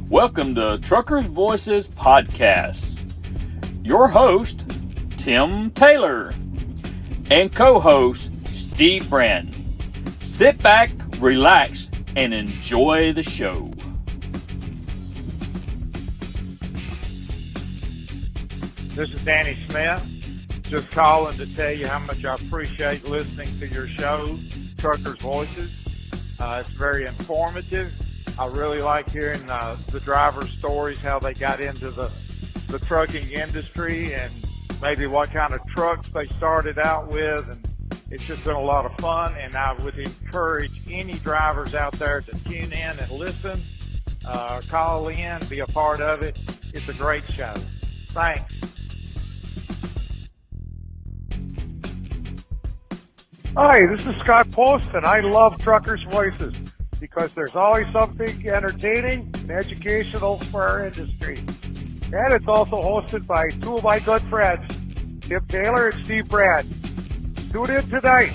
Welcome to Truckers Voices Podcast. Your host, Tim Taylor, and co-host, Steve Brand. Sit back, relax, and enjoy the show. This is Danny Smith. Just calling to tell you how much I appreciate listening to your show, Truckers Voices. It's very informative. I really like hearing the drivers' stories, how they got into the trucking industry and maybe what kind of trucks they started out with. And it's just been a lot of fun, and I would encourage any drivers out there to tune in and listen, call in, be a part of it. It's a great show. Thanks. Hi, this is Scott Post, and I love Truckers' Voices because there's always something entertaining and educational for our industry. And it's also hosted by two of my good friends, Tim Taylor and Steve Brand. Tune in tonight.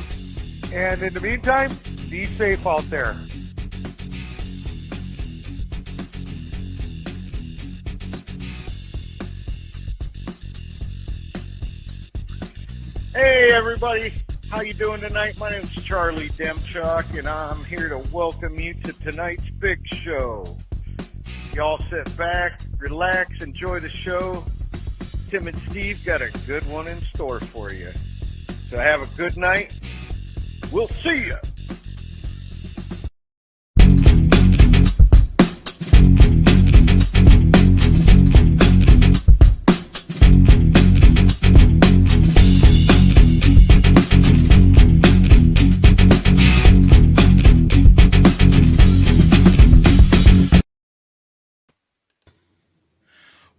And in the meantime, be safe out there. Hey everybody, how you doing tonight? My name's Charlie Demchuk, and I'm here to welcome you to tonight's big show. Y'all sit back, relax, enjoy the show. Tim and Steve got a good one in store for you. So have a good night. We'll see ya.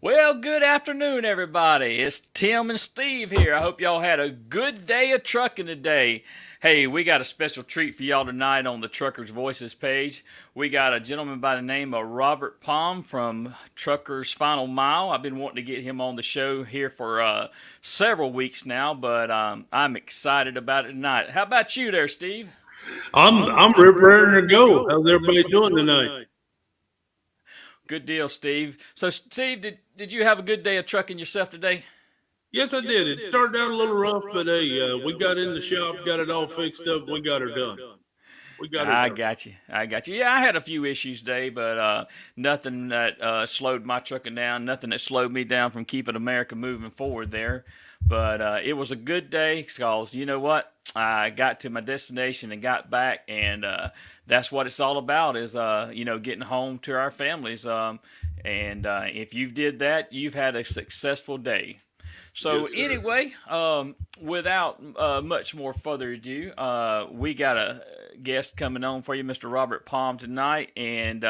Well, good afternoon, everybody. It's Tim and Steve here. I hope y'all had a good day of trucking today. Hey, we got a special treat for y'all tonight on the Truckers Voices page. We got a gentleman by the name of Robert Palm from Truckers Final Mile. I've been wanting to get him on the show here for several weeks now, but I'm excited about it tonight. How about you there, Steve? I'm ready to go. How's everybody doing tonight? Good deal, Steve. So, Steve, did you have a good day of trucking yourself today? Yes, I did. It started out a little rough, but hey, we got in the shop, got it all fixed up, we got her done. I got you. Yeah, I had a few issues today, but nothing that slowed my trucking down, nothing that slowed me down from keeping America moving forward there. But it was a good day because, you know what? I got to my destination and got back, and that's what it's all about is, getting home to our families. And if you did that, you've had a successful day. So anyway, without much more further ado, we got a guest coming on for you, Mr. Robert Palm, tonight, and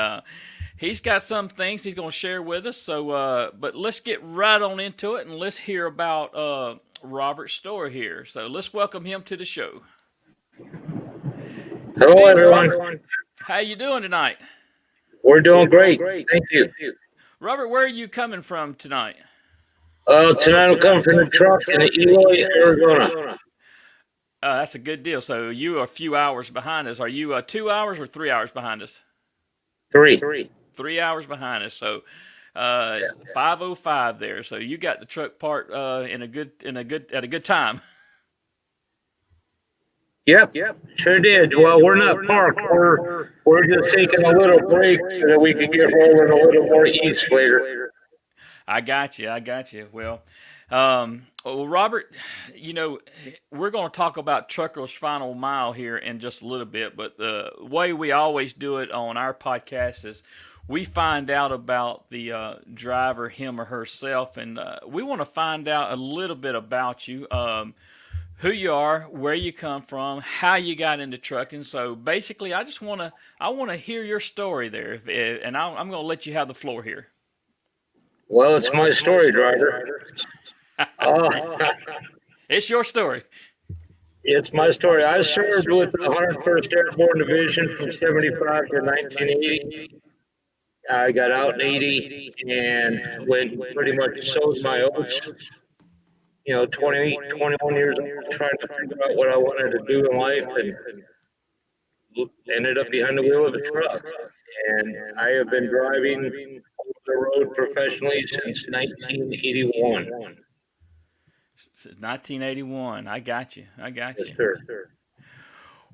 he's got some things he's going to share with us. So, but let's get right on into it, and let's hear about Robert's story here. So let's welcome him to the show. Hello, everyone. How you doing tonight? We're doing great. Thank you. Robert, where are you coming from tonight? Tonight I'm coming from the truck in Eloy, Arizona. That's a good deal. So you are a few hours behind us. Are you 2 hours or 3 hours behind us? 3. 3 hours behind us. So 5:05 there. So you got the truck parked at a good time. Yep, sure did. Well, we're not parked. We're just taking a little break so that we can get rolling a little more east later. I got you. Well, Robert, we're going to talk about Truckers Final Mile here in just a little bit, but the way we always do it on our podcast is we find out about the driver, him or herself, and we want to find out a little bit about you, who you are, where you come from, how you got into trucking. So basically, I want to hear your story there, and I'm going to let you have the floor here. Well, it's my story, driver. It's your story. It's my story. I served with the 101st Airborne Division from 75 to 1980. I got out in 80 and went pretty much sowed my oats. 21 years old, trying to figure out what I wanted to do in life, and ended up behind the wheel of a truck. And I have been driving the road professionally since 1981. Since 1981. I got you. Yes, sir.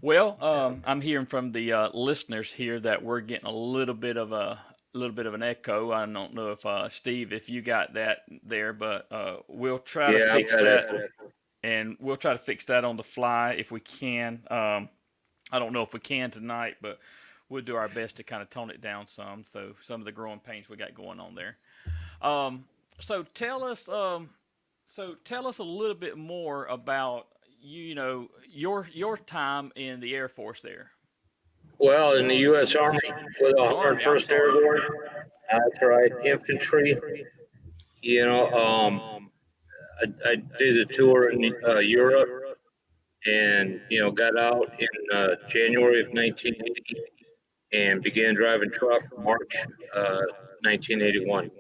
Well, I'm hearing from the listeners here that we're getting a little bit of an echo. I don't know if Steve, if you got that there, but we'll try to fix that, and we'll try to fix that on the fly if we can. I don't know if we can tonight, but we'll do our best to kind of tone it down some. So some of the growing pains we got going on there. So tell us a little bit more about your time in the Air Force there. Well, in the U.S. Army with the 101st Airborne, that's right, infantry. I did a tour in Europe, and got out in January of 1980 and began driving truck March 1981.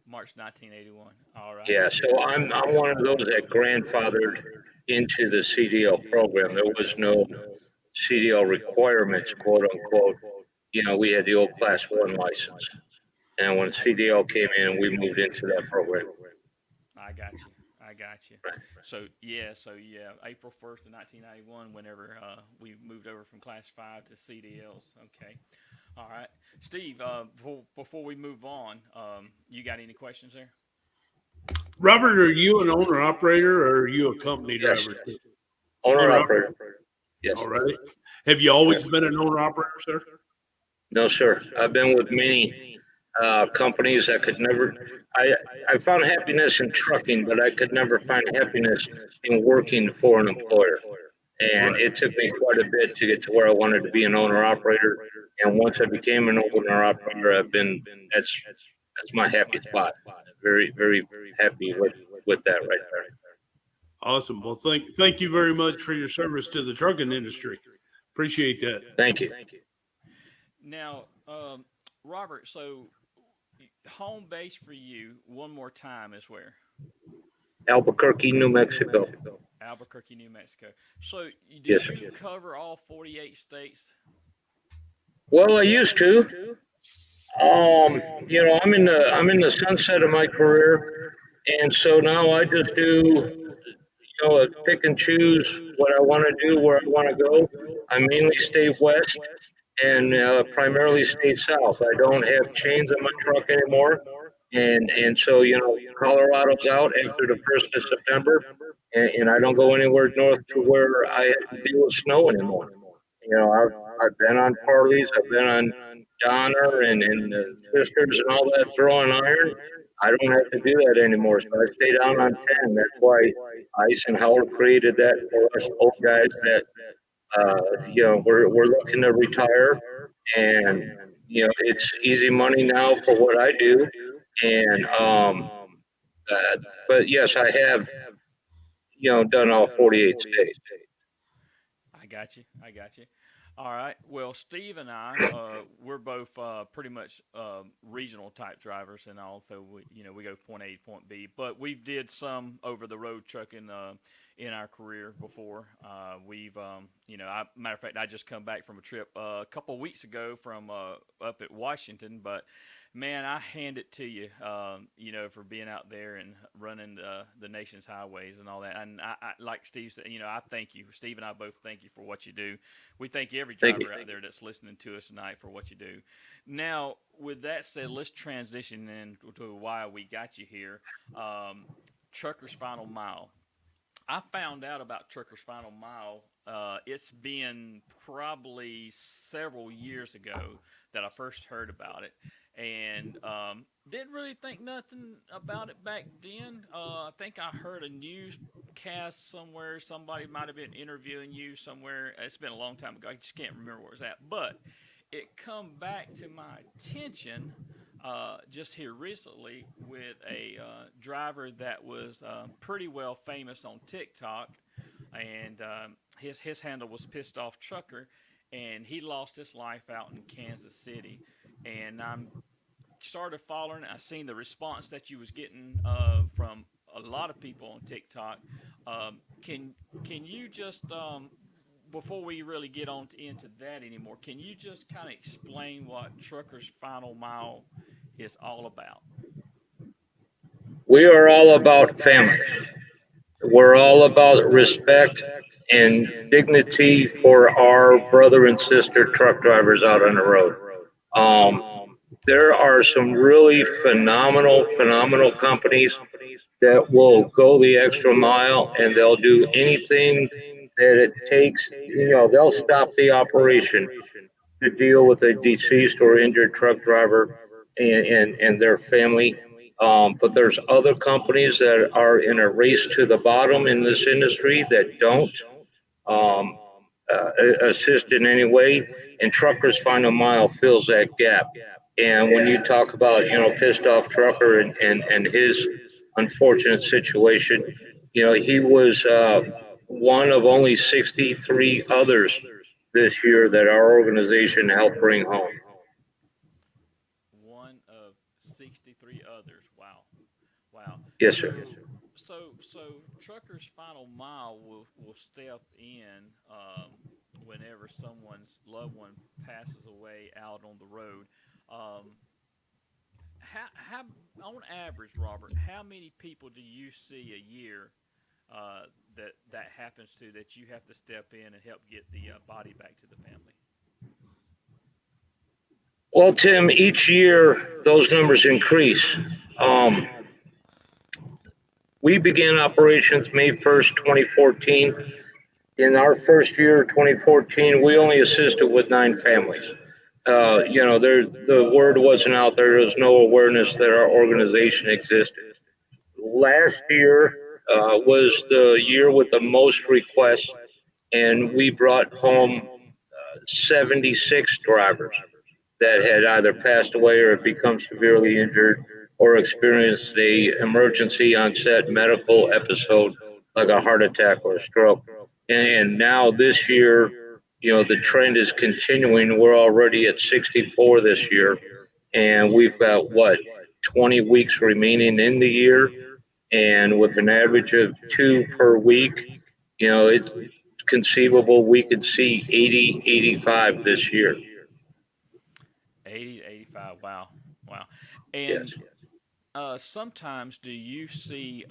March 1981. All right. Yeah, so I'm one of those that grandfathered into the CDL program. There was no CDL requirements, quote unquote. We had the old Class 1 license. And when CDL came in, we moved into that program. I got you. So April 1st of 1991, whenever we moved over from Class 5 to CDLs. Okay. All right. Steve, before we move on, you got any questions there? Robert, are you an owner-operator or are you a company driver? Owner-operator. Yes. All right. Have you always been an owner-operator, sir? No, sir. I've been with many companies. I found happiness in trucking, but I could never find happiness in working for an employer. And it took me quite a bit to get to where I wanted to be an owner-operator. And once I became an owner-operator, that's my happy spot. Very, very happy with that right there. Awesome. Well, thank you very much for your service to the trucking industry. Appreciate that. Thank you. Now, Robert, so home base for you one more time is where? Albuquerque, New Mexico. Albuquerque, New Mexico. So Yes, you cover all 48 states? Well, I used to. I'm in the sunset of my career, and so now I just do, pick and choose what I want to do, where I want to go. I mainly stay west and primarily stay south. I don't have chains on my truck anymore, and so Colorado's out after the 1st of September, and I don't go anywhere north to where I have to deal with snow anymore. I've been on Parley's, I've been on Donner and the Sisters and all that throwing iron. I don't have to do that anymore, so I stay down on 10. That's why Eisenhower created that for us old guys that we're looking to retire, and it's easy money now for what I do, and but yes, I have done all 48 states. I got you. All right. Well, Steve and I, we're both pretty much regional type drivers, and also we go point A to point B. But we've did some over the road trucking in our career before. Matter of fact, I just come back from a trip a couple of weeks ago from up at Washington, but. Man, I hand it to you, for being out there and running the nation's highways and all that. And I like Steve said, I thank you. Steve and I both thank you for what you do. We thank every driver out there that's listening to us tonight for what you do. Now, with that said, let's transition into why we got you here. Trucker's Final Mile. I found out about Trucker's Final Mile. It's been probably several years ago that I first heard about it. And didn't really think nothing about it back then. I think I heard a newscast somewhere. Somebody might have been interviewing you somewhere. It's been a long time ago. I just can't remember where it was at. But it come back to my attention just here recently with a driver that was pretty well famous on TikTok. And his handle was Pissed Off Trucker. And he lost his life out in Kansas City. And I'm started following it. I seen the response that you was getting from a lot of people on TikTok. Can you just before we really get on into that anymore, can you just kind of explain what Trucker's Final Mile is all about? We are all about family. We're all about respect and dignity for our brother and sister truck drivers out on the road. Um, there are some really phenomenal companies that will go the extra mile and they'll do anything that it takes. You know, they'll stop the operation to deal with a deceased or injured truck driver and their family. But there's other companies that are in a race to the bottom in this industry that don't um, assist in any way, and Truckers Final Mile fills that gap. And when you talk about, you know, pissed off trucker and his unfortunate situation, you know, he was one of only 63 others this year that our organization helped bring home. One of 63 others. Wow. Wow. Yes, sir. So Truckers Final Mile will step in whenever someone's loved one passes away out on the road. Um, how on average, Robert, how many people do you see a year that happens to that you have to step in and help get the body back to the family? Well, Tim, each year those numbers increase. Um, we began operations May 1st, 2014. In our first year, 2014, we only assisted with 9 families. You know, the word wasn't out there. There was no awareness that our organization existed. Last year was the year with the most requests, and we brought home 76 drivers that had either passed away or had become severely injured or experienced a emergency onset medical episode like a heart attack or a stroke. And now this year, you know, the trend is continuing. We're already at 64 this year, and we've got what 20 weeks remaining in the year, and with an average of 2 per week, you know, it's conceivable we could see 80, 85 this year. 80 to 85. Wow. Wow. Yes. And sometimes do you see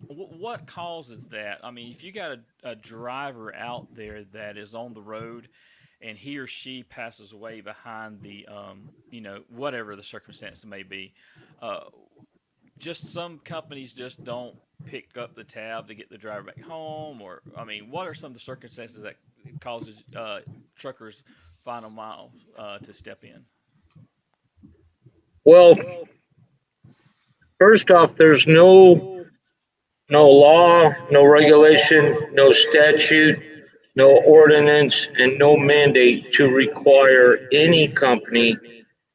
what causes that? I mean, if you got a driver out there that is on the road and he or she passes away behind the, whatever the circumstance may be, uh, just some companies just don't pick up the tab to get the driver back home, or I mean, what are some of the circumstances that causes truckers Final Mile to step in? Well, first off, there's no law, no regulation, no statute, no ordinance, and no mandate to require any company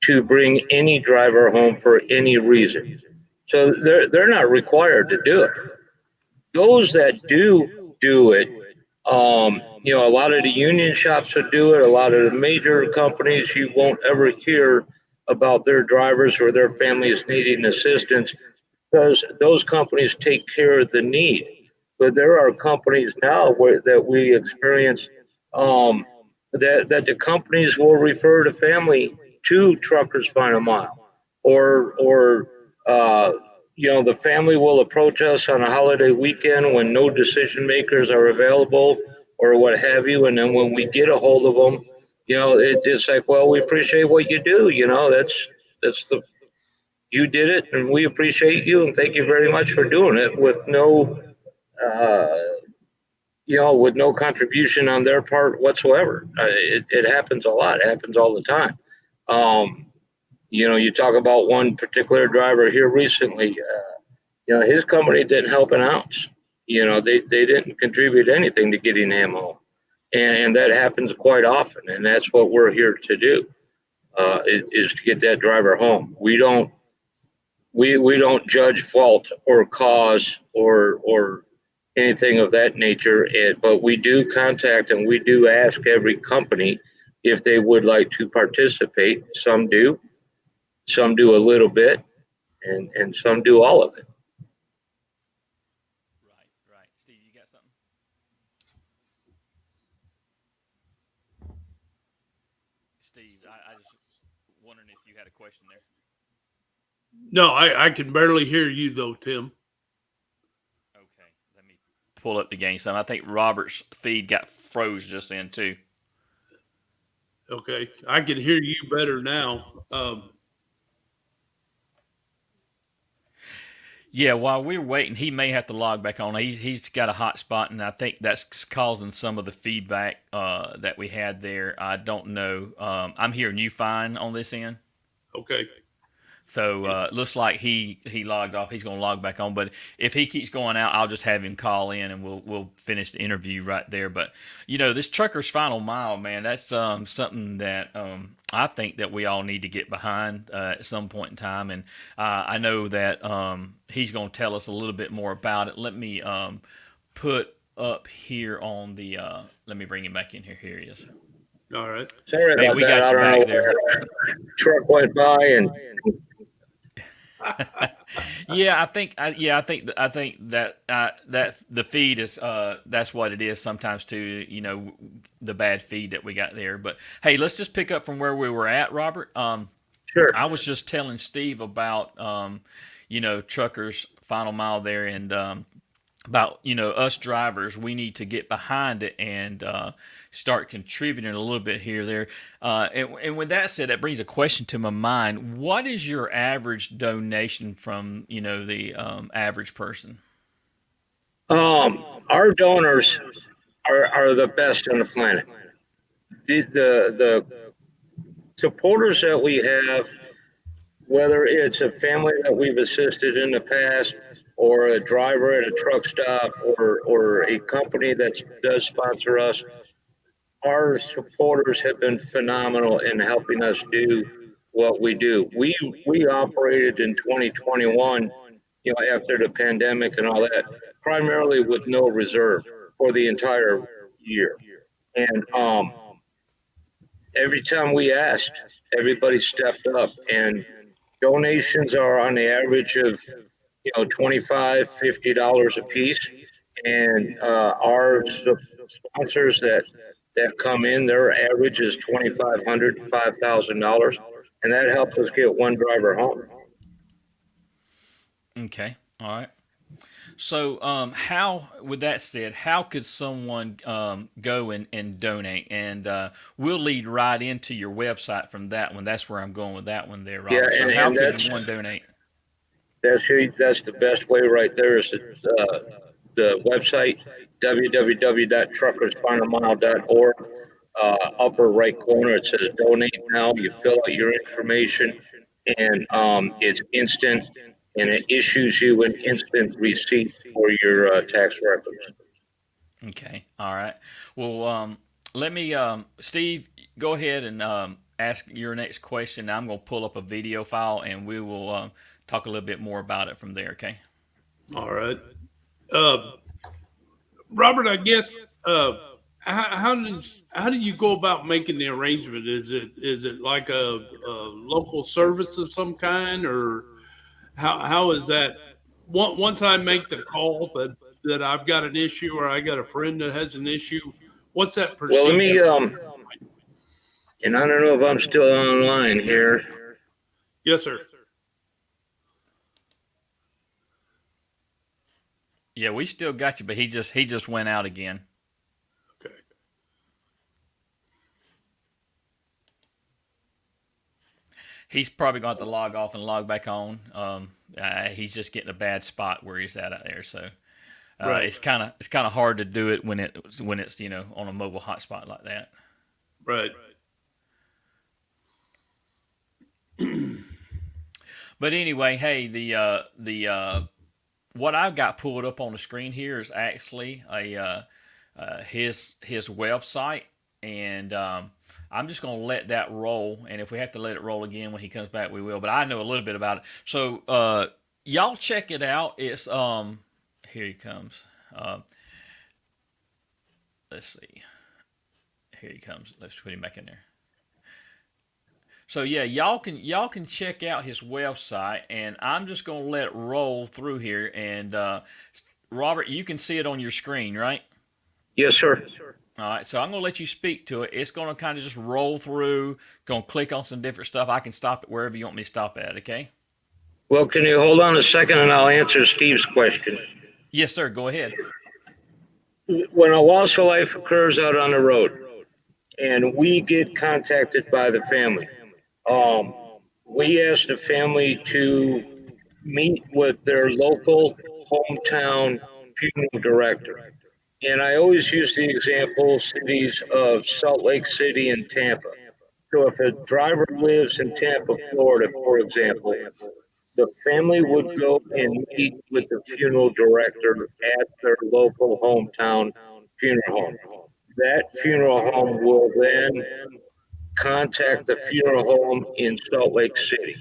to bring any driver home for any reason. So they're not required to do it. Those that do it, you know, a lot of the union shops will do it. A lot of the major companies, you won't ever hear about their drivers or their families needing assistance because those companies take care of the need. But there are companies now that we experience that the companies will refer the family to Truckers Final Mile, or uh, you know, the family will approach us on a holiday weekend when no decision makers are available or what have you, and then when we get a hold of them, you know, it's like, well, we appreciate what you do. You know, that's the you did it, and we appreciate you, and thank you very much for doing it with no, uh, you know, with no contribution on their part whatsoever. It happens a lot. It happens all the time. Um, you know, you talk about one particular driver here recently. You know, his company didn't help an ounce. You know, they didn't contribute anything to getting him home, and that happens quite often. And that's what we're here to do, is to get that driver home. We don't judge fault or cause or anything of that nature. But we do contact and we do ask every company if they would like to participate. Some do a little bit, and some do all of it. Right, right. Steve, you got something? Steve, I just wondering if you had a question there. No, I can barely hear you though, Tim. Okay, let me pull up the game some. I think Robert's feed got froze just then too. Okay, I can hear you better now. Yeah, while we're waiting, he may have to log back on. He's got a hot spot, and I think that's causing some of the feedback that we had there. I don't know. I'm hearing you fine on this end. Okay. So looks like he logged off. He's going to log back on. But if he keeps going out, I'll just have him call in, and we'll finish the interview right there. But this Trucker's Final Mile, man, that's something that I think that we all need to get behind at some point in time. And I know that he's going to tell us a little bit more about it. Let me put up here on the. Let me bring him back in here. Here he is. All right. Sorry about we that. got you I don't back know there. where truck went by and Yeah, I think that that the feed is that's what it is sometimes too. The bad feed that we got there. But hey, let's just pick up from where we were at, Robert. sure. I was just telling Steve about Truckers Final Mile there, and about us drivers, we need to get behind it and start contributing a little bit here there. And with that said, that brings a question to my mind. What is your average donation from the average person? Our donors are the best on the planet. The supporters that we have, whether it's a family that we've assisted in the past, or a driver at a truck stop, or a company that does sponsor us, our supporters have been phenomenal in helping us do what we do. We operated in 2021, after the pandemic and all that, primarily with no reserve for the entire year. And every time we asked, everybody stepped up, and donations are on the average of $25, $50 a piece. And our sponsors that come in, their average is $2,500 to $5,000, and that helps us get one driver home. Okay, all right. So, how, with that said, how could someone go and donate? And we'll lead right into your website from that one. That's where I'm going with that one there, Robert. Yeah, so, and how that's- could one donate? That's the best way right there is the website, www.truckersfinalmile.org. Upper right corner, it says donate now. You fill out your information, and it's instant, and it issues you an instant receipt for your tax records. Okay, all right. Well, let me, Steve, go ahead and ask your next question. I'm going to pull up a video file, and we will talk a little bit more about it from there. Okay. All right. Robert, I guess how do you go about making the arrangement? Is it like a local service of some kind, or how is that? Once I make the call that I've got an issue, or I got a friend that has an issue, what's that procedure? Well, let me and I don't know if I'm still online here. Yes, sir. Yeah, we still got you, but he just went out again. Okay. He's probably going to have to log off and log back on. He's just getting a bad spot where he's at out there. So Right. it's kind of hard to do it when it's on a mobile hotspot like that. Right. But anyway, hey, the what I've got pulled up on the screen here is actually his website, and I'm just going to let that roll. And if we have to let it roll again when he comes back, we will. But I know a little bit about it, so y'all check it out. It's here he comes. Let's see. Here he comes. Let's put him back in there. So yeah, y'all can check out his website, and I'm just gonna let it roll through here. And Robert, you can see it on your screen, right? Yes, sir. All right, so I'm gonna let you speak to it. It's gonna kind of just roll through. Gonna click on some different stuff. I can stop it wherever you want me to stop at. Okay. Well, can you hold on a second and I'll answer Steve's question? Yes, sir. Go ahead. When a loss of life occurs out on the road and we get contacted by the family, we ask the family to meet with their local hometown funeral director. And I always use the example cities of Salt Lake City and Tampa. So if a driver lives in Tampa, Florida, for example, the family would go and meet with the funeral director at their local hometown funeral home. That funeral home will then contact the funeral home in Salt Lake City.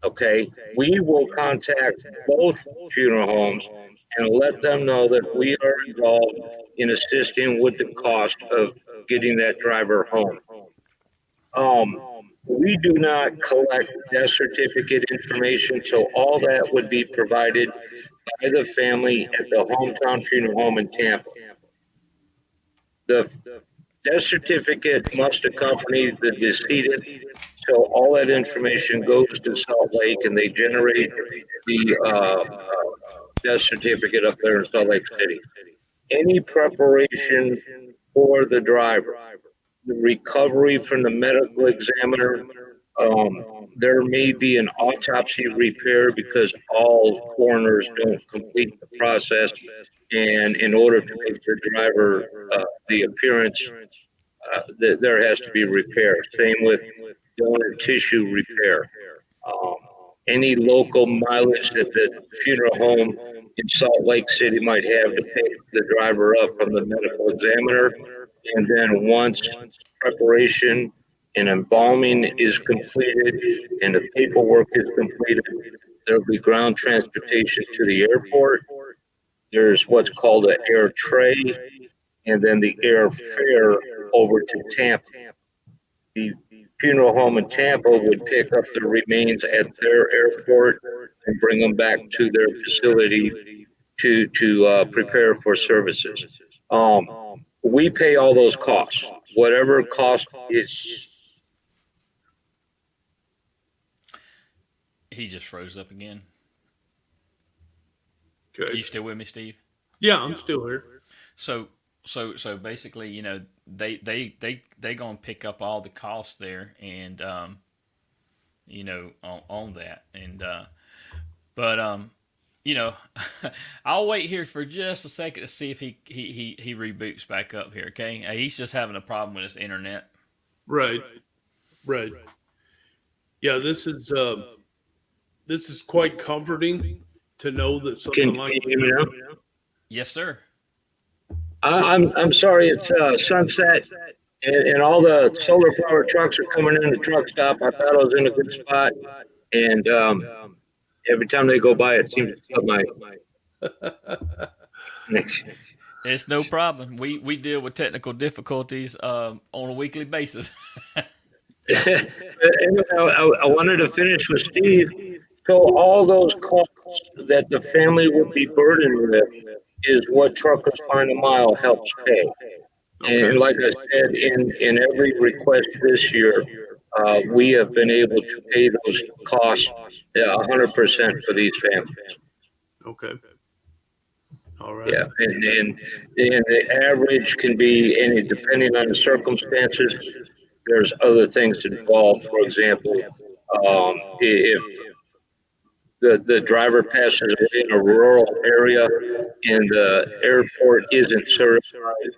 Okay, we will contact both funeral homes and let them know that we are involved in assisting with the cost of getting that driver home. We do not collect death certificate information, so all that would be provided by the family at the hometown funeral home in Tampa. The death certificate must accompany the decedent, so all that information goes to Salt Lake and they generate the death certificate up there in Salt Lake City. Any preparation for the driver, the recovery from the medical examiner, there may be an autopsy repair because all coroners don't complete the process. And in order to make the driver the appearance, there has to be repair. Same with donor tissue repair. Any local mileage that the funeral home in Salt Lake City might have to pick the driver up from the medical examiner. And then once preparation and embalming is completed and the paperwork is completed, there'll be ground transportation to the airport. There's what's called an air tray, and then the air fare over to Tampa. The funeral home in Tampa would pick up the remains at their airport and bring them back to their facility to prepare for services. We pay all those costs, whatever cost is. He just froze up again. Okay. Are you still with me, Steve? Yeah, I'm still here. So basically, you know, they gonna pick up all the costs there, and you know, on that, and but you know, I'll wait here for just a second to see if he reboots back up here. Okay, he's just having a problem with his internet. Right. Yeah, this is quite comforting to know that something Can like you hear me now? Yes, sir. I'm sorry, it's sunset and all the solar powered trucks are coming in the truck stop. I thought I was in a good spot, and every time they go by, it seems to cut my connection. It's no problem. We deal with technical difficulties on a weekly basis. Anyway, I wanted to finish with Steve. So all those costs that the family would be burdened with is what Truckers Find a Mile helps pay. And like I said, in every request this year, we have been able to pay those costs 100% for these families. Okay. All right. Yeah, and the average can be, and depending on the circumstances, there's other things involved. For example, if the driver passes away in a rural area and the airport isn't certified.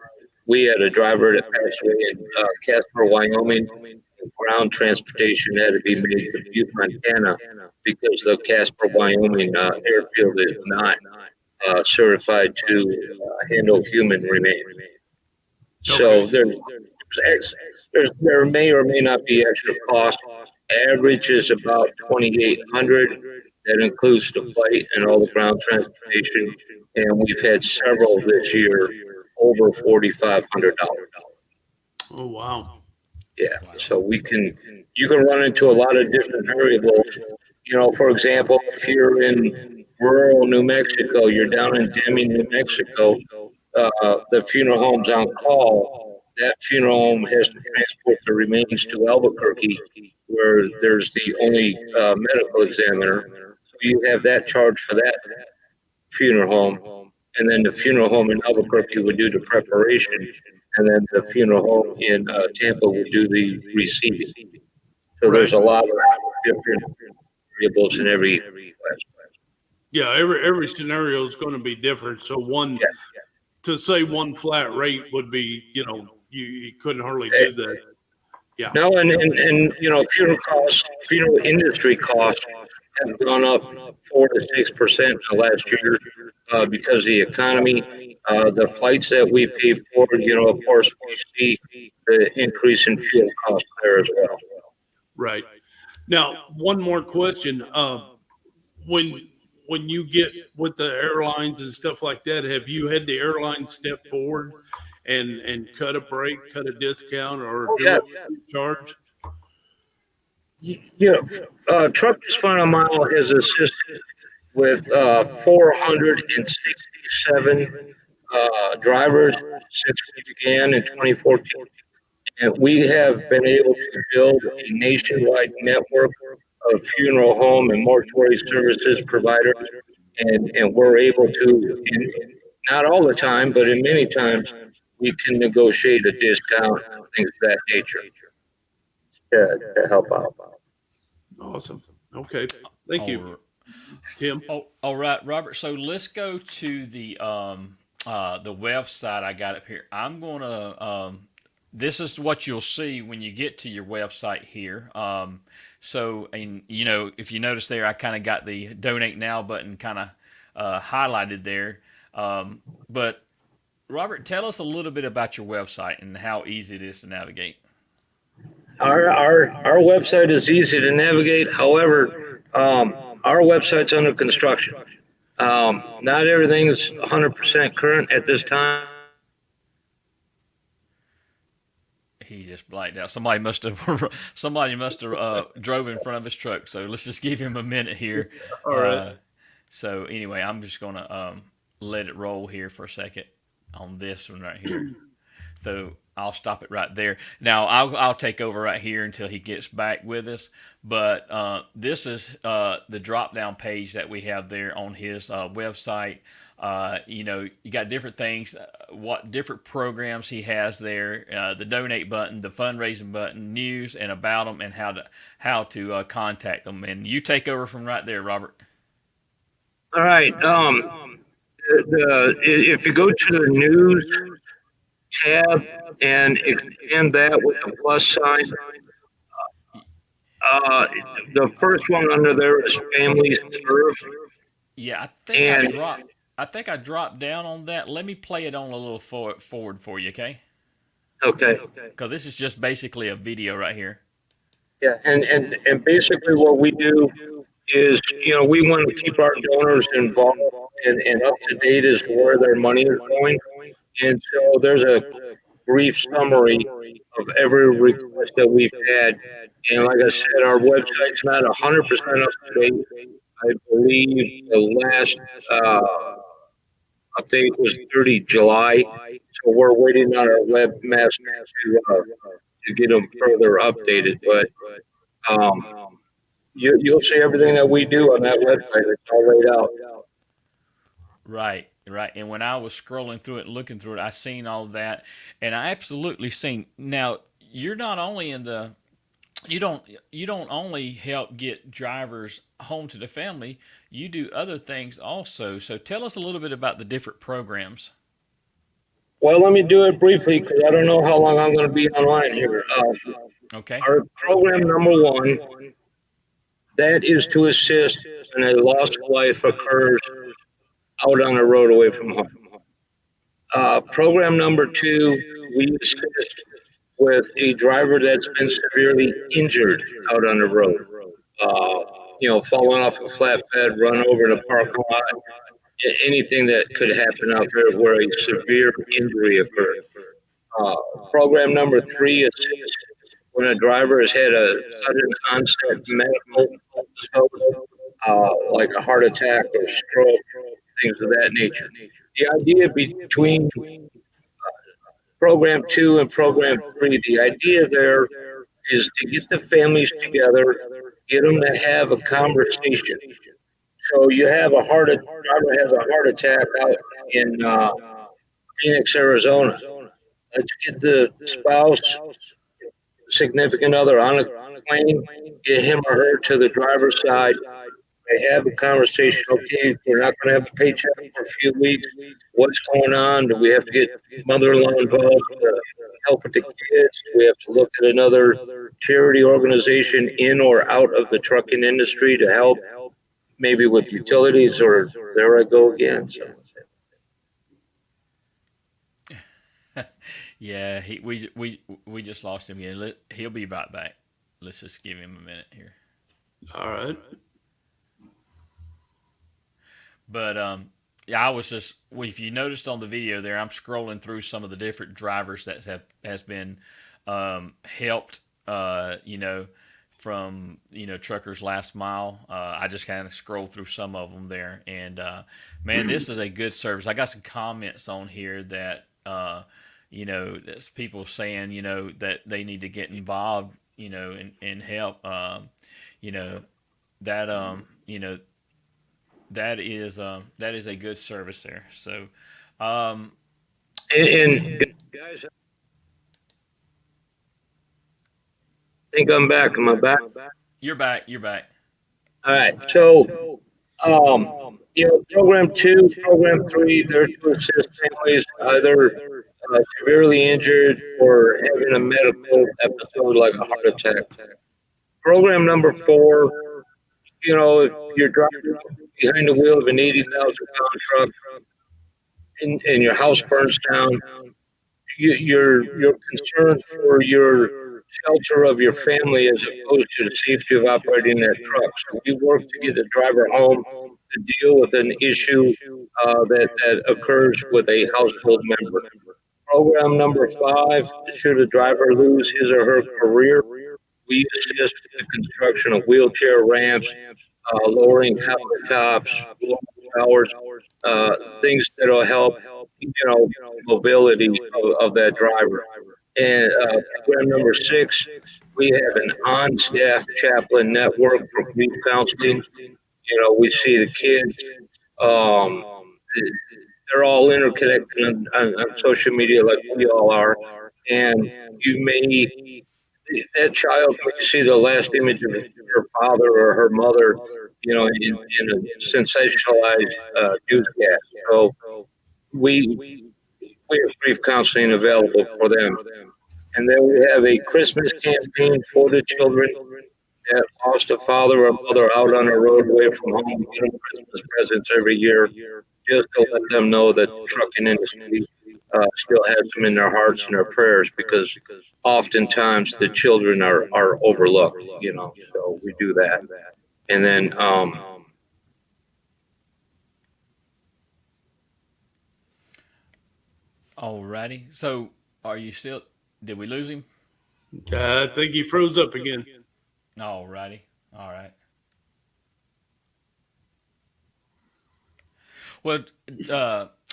We had a driver that passed away in Casper, Wyoming. Ground transportation had to be made to Butte, Montana, because the Casper, Wyoming airfield is not certified to handle human remains. So there may or may not be extra cost. Average is about $2,800. That includes the flight and all the ground transportation. And we've had several this year over $4,500. Oh, wow. Yeah. So you can run into a lot of different variables. You know, for example, if you're in rural New Mexico, you're down in Deming, New Mexico, the funeral home's on call. that funeral home has to transport the remains to Albuquerque, where there's the only medical examiner. So you have that charge for that funeral home, and then the funeral home in Albuquerque would do the preparation, and then the funeral home in Tampa would do the receiving. So there's a lot of different variables in every class. Yeah, every scenario is going to be different. So to say one flat rate would be, you couldn't hardly do that. Yeah. No, and funeral industry costs have gone up 4 to 6% in the last year because of the economy, the flights that we pay for. Of course, we see the increase in fuel costs there as well. Right. Now, one more question. When you get with the airlines and stuff like that, have you had the airline step forward and cut a break, cut a discount, or charge? Truckers Final Mile has assisted with 467 drivers since we began in 2014. And we have been able to build a nationwide network of funeral home and mortuary services providers. And we're able to, not all the time, but in many times, we can negotiate a discount, things of that nature to help out. Awesome. Okay. Thank you, Tim. All right, Robert. So let's go to the website I got up here. I'm going to this is what you'll see when you get to your website here. If you notice there, I kind of got the Donate Now button kind of highlighted there. But Robert, tell us a little bit about your website and how easy it is to navigate. Our website is easy to navigate. However, our website's under construction. Not everything's 100% current at this time. He just blanked out. Somebody must have drove in front of his truck. So let's just give him a minute here. All right. So anyway, I'm just gonna let it roll here for a second on this one right here. So I'll stop it right there. Now I'll take over right here until he gets back with us. But this is the drop down page that we have there on his website. You got different things, what different programs he has there, the donate button, the fundraising button, news and about them, and how to contact them. And you take over from right there, Robert. All right. If you go to the news tab and expand that with the plus sign, the first one under there is Families Served. Yeah, I think I dropped down on that. Let me play it on a little forward for you, okay? Okay. Because this is just basically a video right here. Yeah, and basically what we do is, we want to keep our donors involved and up to date as to where their money is going. And so there's a brief summary of every request that we've had. And like I said, our website's not 100% up to date. I believe the last update was 30 July. So we're waiting on our webmaster to get them further updated. But you'll see everything that we do on that website. It's all laid out. Right. And when I was scrolling through it, looking through it, I seen all that, and I absolutely seen. Now, you're not only you don't only help get drivers home to the family, you do other things also. So tell us a little bit about the different programs. Well, let me do it briefly because I don't know how long I'm going to be online here. Okay. Our program number one, that is to assist when a loss of life occurs out on the road away from home. Program number two, we assist with a driver that's been severely injured out on the road. Falling off a flatbed, run over in a parking lot, anything that could happen out there where a severe injury occurred. Program number three is when a driver has had a sudden onset medical episode, like a heart attack or stroke, things of that nature. The idea between Program 2 and Program 3. The idea there is to get the families together, get them to have a conversation. So you have driver has a heart attack out in Phoenix, Arizona. Let's get the spouse, significant other on a plane, get him or her to the driver's side. They have a conversation. Okay, we're not going to have a paycheck for a few weeks. What's going on? Do we have to get mother-in-law involved to help with the kids? Do we have to look at another charity organization in or out of the trucking industry to help, maybe with utilities? Or there I go again. So. Yeah, we just lost him again. He'll be right back. Let's just give him a minute here. All right. But yeah, I was just, if you noticed on the video there, I'm scrolling through some of the different drivers that has been helped, from Truckers Last Mile. I just kind of scrolled through some of them there, and man, this is a good service. I got some comments on here that that's people saying that they need to get involved, and help. That is a good service there. So, and guys, I think I'm back. Am I back? You're back. All right. So, Program 2, Program 3, they're to assist families either severely injured or having a medical episode like a heart attack. Program number 4, if you're driving behind the wheel of an 80,000-pound truck and your house burns down, you're concerned for your shelter of your family as opposed to the safety of operating that truck. So we work to get the driver home to deal with an issue that occurs with a household member. Program number 5, should a driver lose his or her career, we assist with the construction of wheelchair ramps, lowering countertops, towers, things that will help, mobility of that driver. And program number 6, we have an on-staff chaplain network for grief counseling. We see the kids, they're all interconnected on social media like we all are. And that child may see the last image of her father or her mother, in a sensationalized newscast. So we have grief counseling available for them. And then we have a Christmas campaign for the children that lost a father or mother out on a road away from home, get them Christmas presents every year, just to let them know that the trucking industry still has them in their hearts and their prayers, because oftentimes the children are overlooked, so we do that. And then alrighty. So are you still, did we lose him? I think he froze up again. Alrighty. All right. Well,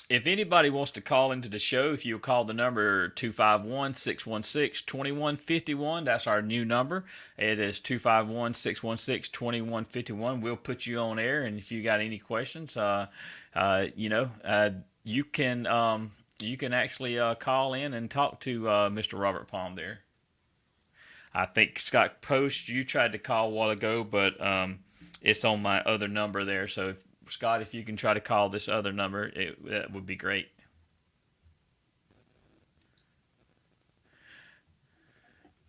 if anybody wants to call into the show, if you call the number 251-616-2151, that's our new number. It is 251-616-2151. We'll put you on air, and if you got any questions, you can actually call in and talk to Mr. Robert Palm there. I think Scott Post, you tried to call a while ago, but it's on my other number there. So, Scott, if you can try to call this other number, that would be great.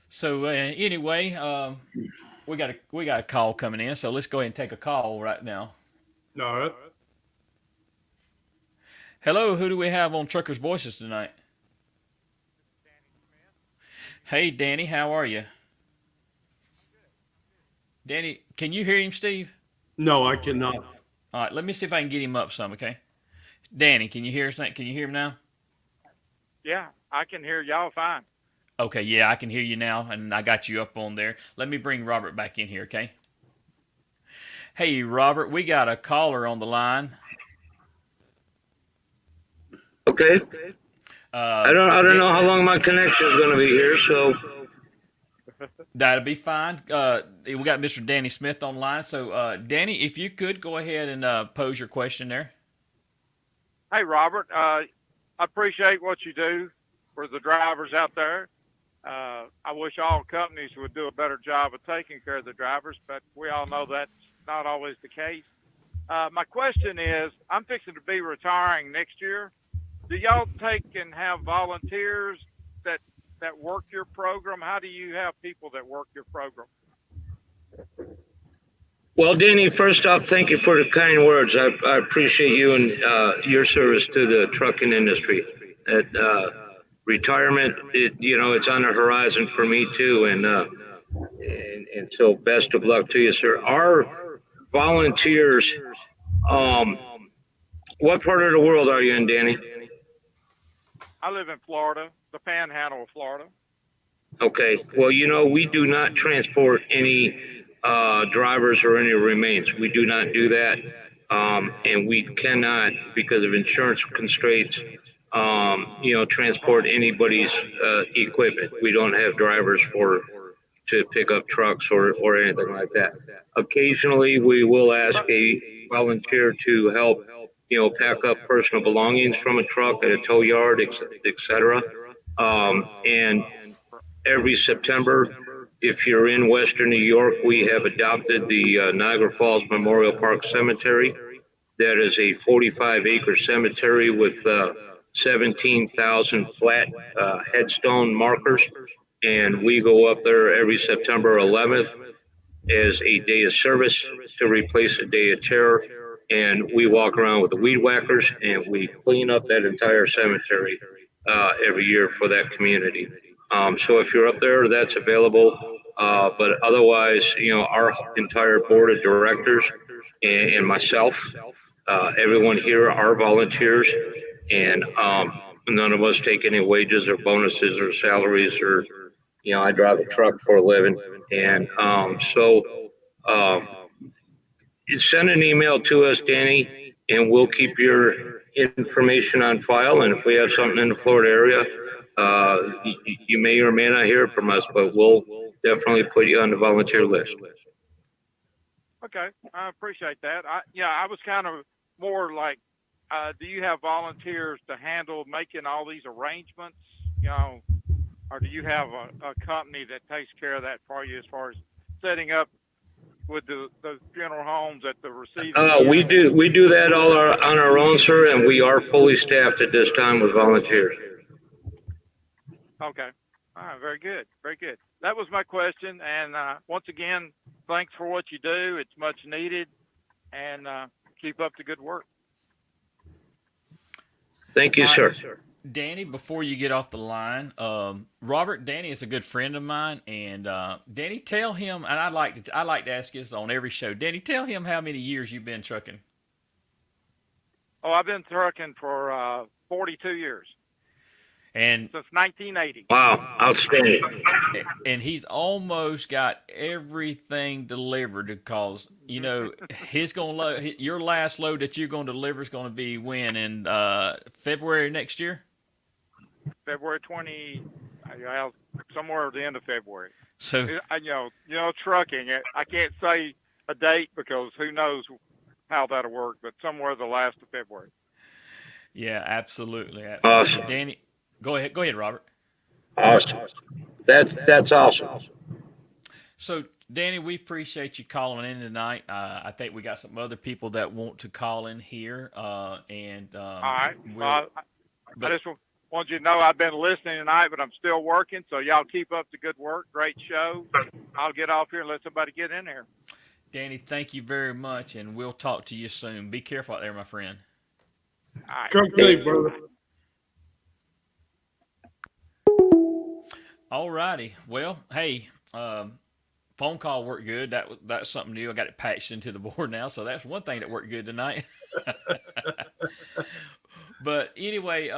So anyway, we got a call coming in. So let's go ahead and take a call right now. All right. Hello, who do we have on Truckers Voices tonight? Hey, Danny, how are you? Danny, can you hear him, Steve? No, I cannot. All right, let me see if I can get him up some, okay? Danny, can you hear us? Can you hear him now? Yeah, I can hear y'all fine. Okay, yeah, I can hear you now, and I got you up on there. Let me bring Robert back in here, okay? Hey, Robert, we got a caller on the line. Okay. I don't know how long my connection is going to be here, so That'll be fine. We got Mr. Danny Smith online. So, Danny, if you could go ahead and pose your question there. Hey, Robert, I appreciate what you do for the drivers out there. I wish all companies would do a better job of taking care of the drivers, but we all know that's not always the case. My question is, I'm fixing to be retiring next year. Do y'all take and have volunteers that work your program? How do you have people that work your program? well, Danny, first off, thank you for the kind words. I appreciate you and your service to the trucking industry. Retirement, it's on the horizon for me too, and so best of luck to you, sir. Our volunteers, what part of the world are you in, Danny? I live in Florida, the Panhandle of Florida. Okay, well, we do not transport any drivers or any remains. We do not do that, and we cannot, because of insurance constraints, transport anybody's equipment. We don't have drivers to pick up trucks or anything like that. Occasionally, we will ask a volunteer to help, pack up personal belongings from a truck at a tow yard, etc. And every September, if you're in Western New York, we have adopted the Niagara Falls Memorial Park Cemetery. That is a 45-acre cemetery with 17,000 flat headstone markers. And we go up there every September 11th as a day of service to replace a day of terror. And we walk around with the weed whackers and we clean up that entire cemetery every year for that community. So if you're up there, that's available. But otherwise, our entire board of directors and myself, everyone here are volunteers, and none of us take any wages or bonuses or salaries or, I drive a truck for a living. And send an email to us, Danny, and we'll keep your information on file. And if we have something in the Florida area, you may or may not hear from us, but we'll definitely put you on the volunteer list. Okay, I appreciate that. I was kind of more like, do you have volunteers to handle making all these arrangements, or do you have a company that takes care of that for you as far as setting up with the funeral homes at the receiving? We do that all on our own, sir, and we are fully staffed at this time with volunteers. Okay. All right. Very good. Very good. That was my question. And once again, thanks for what you do. It's much needed. And keep up the good work. Thank you, sir. Danny, before you get off the line, Robert, Danny is a good friend of mine. And Danny, tell him, and I like to ask this on every show. Danny, tell him how many years you've been trucking. Oh, I've been trucking for 42 years. And since 1980. Wow, outstanding. And he's almost got everything delivered because, he's going to load, your last load that you're going to deliver is going to be when, in February next year? February 20, somewhere at the end of February. So, trucking, I can't say a date because who knows how that'll work, but somewhere the last of February. Yeah, absolutely. Awesome. Danny, go ahead, Robert. Awesome. That's awesome. So, Danny, we appreciate you calling in tonight. I think we got some other people that want to call in here. All right. I just want you to know I've been listening tonight, but I'm still working. So y'all keep up the good work. Great show. I'll get off here and let somebody get in there. Danny, thank you very much, and we'll talk to you soon. Be careful out there, my friend. All right. Truck day, brother. All righty. Well, hey, phone call worked good. That's something new. I got it patched into the board now, so that's one thing that worked good tonight. But anyway,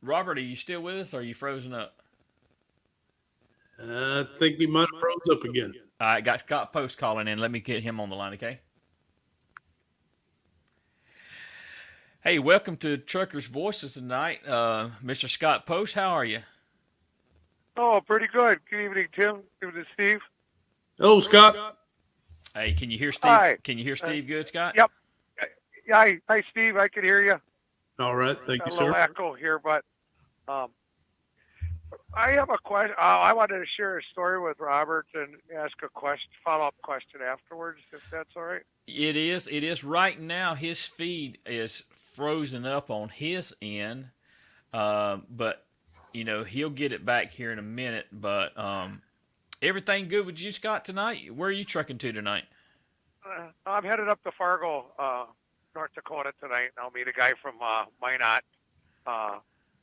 Robert, are you still with us, or are you frozen up? I think we might have froze up again. All right, got Scott Post calling in. Let me get him on the line, okay? Hey, welcome to Truckers Voices tonight. Mr. Scott Post, how are you? Oh, pretty good. Good evening, Tim. Good evening, Steve. Hello, Scott. Hey, can you hear Steve? Hi. Can you hear Steve good, Scott? Yep. Yeah, hi, Steve. I can hear you. All right. Thank Got you, a little sir. echo here, but I have a question. I wanted to share a story with Robert and ask a question, follow-up question afterwards, if that's all right. It is. It is. Right now, his feed is frozen up on his end, but he'll get it back here in a minute. But everything good with you, Scott, tonight? Where are you trucking to tonight? I'm headed up to Fargo, North Dakota tonight, and I'll meet a guy from Minot,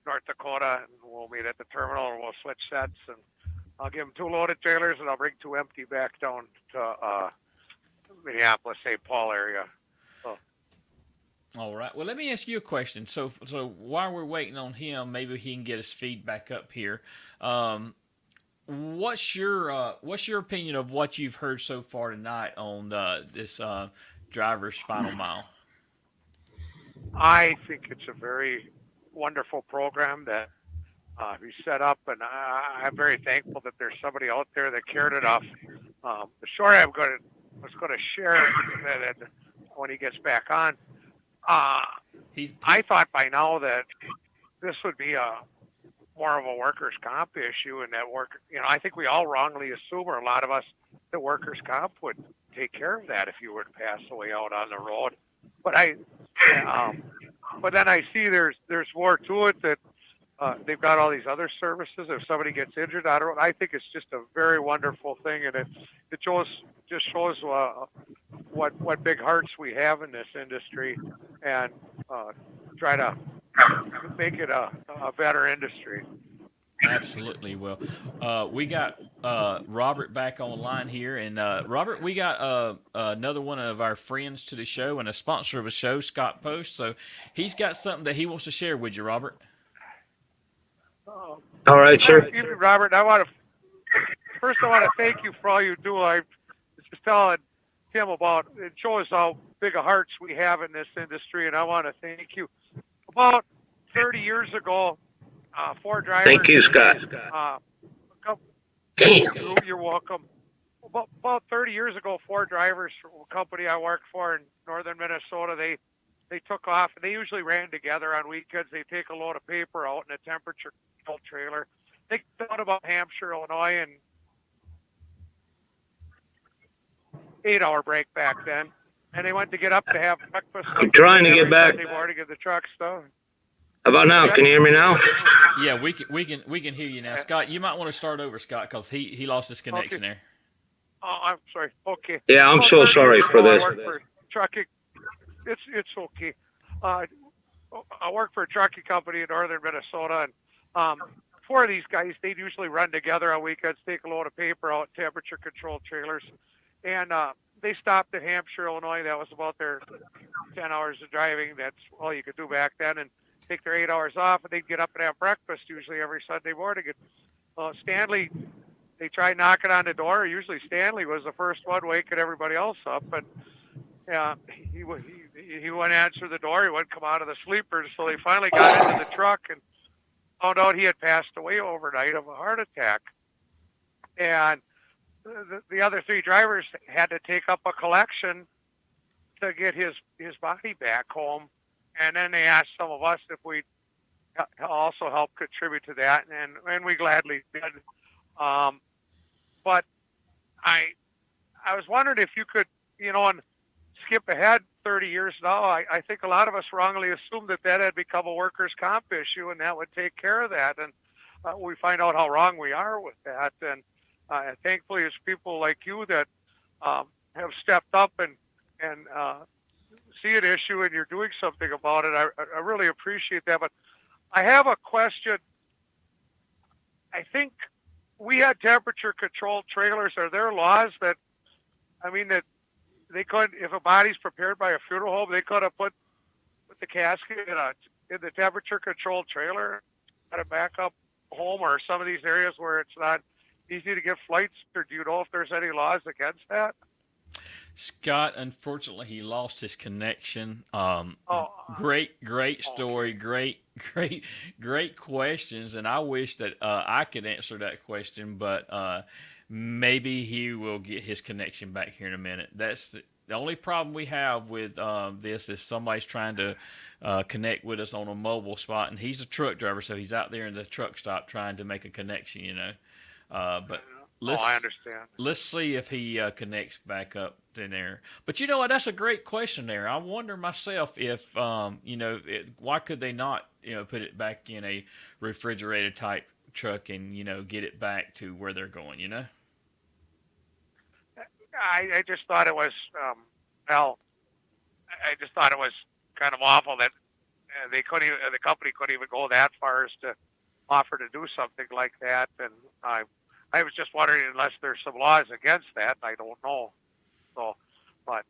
North Dakota, and we'll meet at the terminal, and we'll switch sets, and I'll give him 2 loaded trailers, and I'll bring 2 empty back down to Minneapolis, St. Paul area. So. All right. Well, let me ask you a question. So while we're waiting on him, maybe he can get his feed back up here. What's your opinion of what you've heard so far tonight on this driver's final mile? I think it's a very wonderful program that we set up, and I'm very thankful that there's somebody out there that cared enough. The story I was going to share that when he gets back on, I thought by now that this would be more of a workers' comp issue, and that I think we all wrongly assume, or a lot of us, that workers' comp would take care of that if you were to pass away out on the road. But but then I see there's more to it, that they've got all these other services. If somebody gets injured on the road, I think it's just a very wonderful thing, and it just shows what big hearts we have in this industry, and try to make it a better industry. Absolutely. Well, we got Robert back on the line here, and Robert, we got another one of our friends to the show and a sponsor of the show, Scott Post. So he's got something that he wants to share with you, Robert. All right, sir. Good evening, Robert. I want to thank you for all you do. I was just telling Tim about it shows how big of hearts we have in this industry, and I want to thank you. About 30 years ago, 4 drivers. Thank you, Scott. Damn. You're welcome. About 30 years ago, 4 drivers from a company I worked for in northern Minnesota, they took off, and they usually ran together on weekends. They take a load of paper out in a temperature-controlled trailer. They thought about Hampshire, Illinois, and 8-hour break back then. And they went to get up to have breakfast. I'm trying to get back. Sunday morning at the truck stop. How about now? Can you hear me now? Yeah, we can hear you now, Scott. You might want to start over, Scott, because he lost his connection there. Oh, I'm sorry. Okay. Yeah, I'm so sorry for this. I work for trucking. It's okay. I work for a trucking company in northern Minnesota, and 4 of these guys, they'd usually run together on weekends, take a load of paper out, temperature-controlled trailers, and they stopped in Hampshire, Illinois. That was about their 10 hours of driving. That's all you could do back then, and take their 8 hours off, and they'd get up and have breakfast usually every Sunday morning. And Stanley, they tried knocking on the door. Usually Stanley was the first one waking everybody else up, and he wouldn't answer the door. He wouldn't come out of the sleepers. So they finally got into the truck and found out he had passed away overnight of a heart attack. And the other 3 drivers had to take up a collection to get his body back home. And then they asked some of us if we'd also help contribute to that, and we gladly did. But I was wondering if you could, and skip ahead 30 years now. I think a lot of us wrongly assumed that had become a workers' comp issue, and that would take care of that. And we find out how wrong we are with that. And thankfully, it's people like you that have stepped up and see an issue, and you're doing something about it. I really appreciate that. But I have a question. I think we had temperature-controlled trailers. Are there laws that they could, if a body's prepared by a funeral home, they could have put the casket in the temperature-controlled trailer at a backup home, or some of these areas where it's not easy to get flights? Or do you know if there's any laws against that? Scott, unfortunately, he lost his connection. Oh, Great story. Great questions. And I wish that I could answer that question, but maybe he will get his connection back here in a minute. That's the only problem we have with this is somebody's trying to connect with us on a mobile spot, and he's a truck driver, so he's out there in the truck stop trying to make a connection, But I understand. let's see if he connects back up in there. But you know what? That's a great question there. I wonder myself if, why could they not, put it back in a refrigerated type truck and, get it back to where they're going, I just thought it was, I just thought it was kind of awful that they couldn't even, the company couldn't even go that far as to offer to do something like that. And I was just wondering, unless there's some laws against that, I don't know. So, but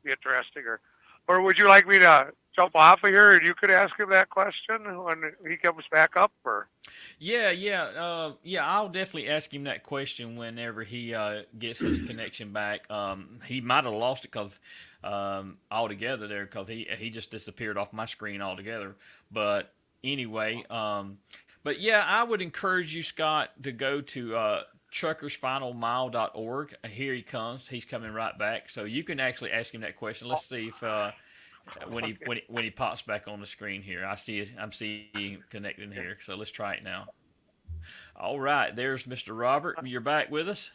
be interesting. Or would you like me to jump off of here and you could ask him that question when he comes back up? Or Yeah. I'll definitely ask him that question whenever he gets his connection back. He might have lost it because altogether there, because he just disappeared off my screen altogether. But anyway, but yeah, I would encourage you, Scott, to go to truckersfinalmile.org. Here he comes. He's coming right back. So you can actually ask him that question. Let's see if when he pops back on the screen here. I'm seeing him connecting here. So let's try it now. All right, there's Mr. Robert. You're back with us.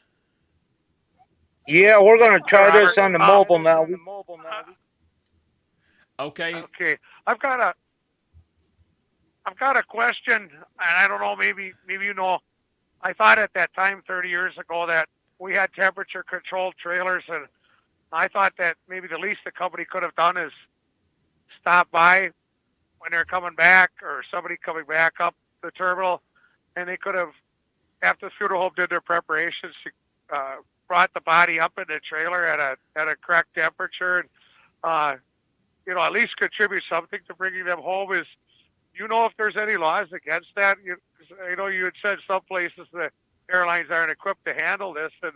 Yeah, we're going to try this on the mobile now. Okay. Okay, I've got a question, and I don't know, maybe you know. I thought at that time 30 years ago that we had temperature controlled trailers, and I thought that maybe the least the company could have done is stop by when they're coming back or somebody coming back up the terminal, and they could have, after the funeral home did their preparations, brought the body up in the trailer at a correct temperature, and at least contribute something to bringing them home. Is if there's any laws against that? You had said some places the airlines aren't equipped to handle this, and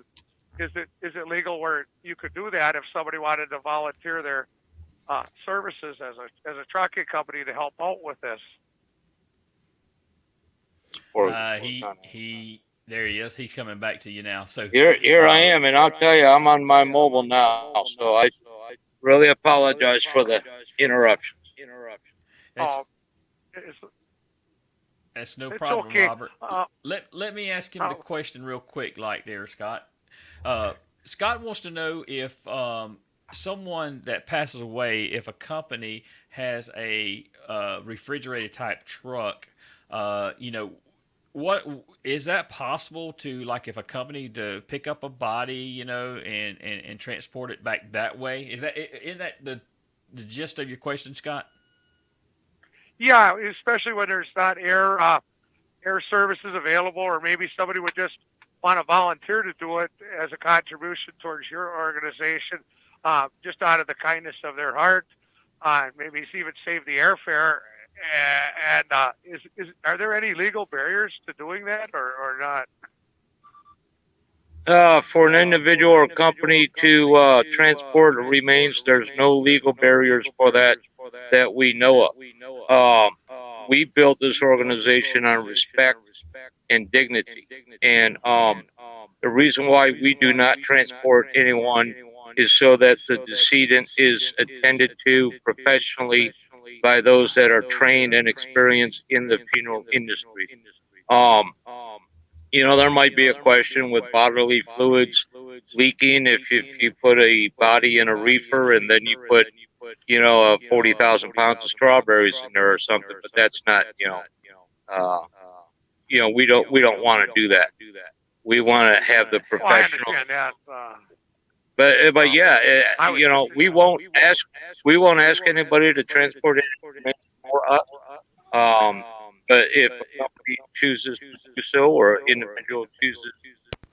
is it legal where you could do that if somebody wanted to volunteer their services as a trucking company to help out with this? There he is. He's coming back to you now. So Here I am, and I'll tell you, I'm on my mobile now, so I really apologize for the interruption. That's no problem, okay. Robert. Let me ask him the question real quick, like there, Scott. Scott wants to know if someone that passes away, if a company has a refrigerated type truck, what is that possible to, like, if a company to pick up a body, and transport it back that way? Isn't that the gist of your question, Scott? Yeah, especially when there's not air services available, or maybe somebody would just want to volunteer to do it as a contribution towards your organization, just out of the kindness of their heart. Maybe even save the airfare. And are there any legal barriers to doing that, or not? For an individual or company to transport remains, there's no legal barriers for that we know of. We built this organization on respect and dignity, and the reason why we do not transport anyone is so that the decedent is attended to professionally by those that are trained and experienced in the funeral industry. There might be a question with bodily fluids leaking if you put a body in a reefer and then you put 40,000 pounds of strawberries in there or something, but that's not we don't want to do that. We want to have the professional. I understand that. But yeah, we won't ask anybody to transport it for us. But if a company chooses to do so, or an individual chooses